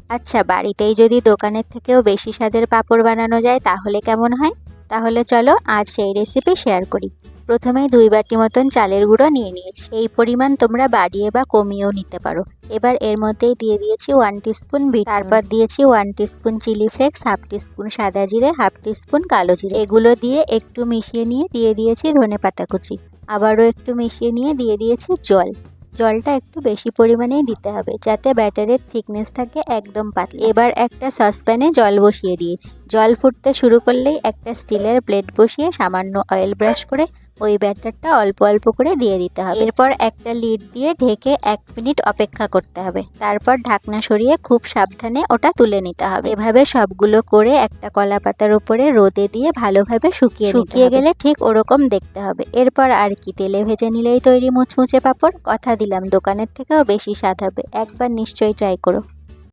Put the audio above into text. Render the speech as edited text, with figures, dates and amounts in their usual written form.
আচ্ছা, বাড়িতেই যদি দোকানের থেকেও বেশি স্বাদের পাঁপড় বানানো যায় তাহলে কেমন হয়? তাহলে চলো আজ সেই রেসিপি শেয়ার করি। প্রথমেই 2 বাটি মতন চালের গুঁড়ো নিয়ে নিয়েছি। এই পরিমাণ তোমরা বাড়িয়ে বা কমিয়েও নিতে পারো। এবার এর মধ্যেই দিয়ে দিয়েছি 1 টিস্পুন বিট, তারপর দিয়েছি 1 teaspoon chilli flakes, half teaspoon সাদা জিরে, হাফ টিস্পুন কালো জিরে। এগুলো দিয়ে একটু মিশিয়ে নিয়ে দিয়ে দিয়েছি ধনেপাতা কুচি। আবারও একটু মিশিয়ে নিয়ে দিয়ে দিয়েছি জল। জলটা একটু বেশি পরিমাণেই দিতে হবে যাতে ব্যাটারের থিকনেস থাকে একদম পাতলা। এবার একটা সসপ্যানে জল বসিয়ে দিয়েছি। জল ফুটতে শুরু করলেই একটা স্টিলের প্লেট বসিয়ে সামান্য অয়েল ব্রাশ করে ওই ব্যাটারটা অল্প অল্প করে দিয়ে দিতে হবে। এরপর একটা লিড দিয়ে ঢেকে 1 মিনিট অপেক্ষা করতে হবে। তারপর ঢাকনা সরিয়ে খুব সাবধানে ওটা তুলে নিতে হবে। এভাবে সবগুলো করে একটা কলা পাতার উপরে রোদে দিয়ে ভালোভাবে শুকিয়ে গেলে ঠিক ওরকম দেখতে হবে। এরপর আর কি, তেলে ভেজে নিলেই তৈরি মুচমুচে পাঁপড়। কথা দিলাম দোকানের থেকেও বেশি স্বাদ হবে। একবার নিশ্চয়ই ট্রাই করো।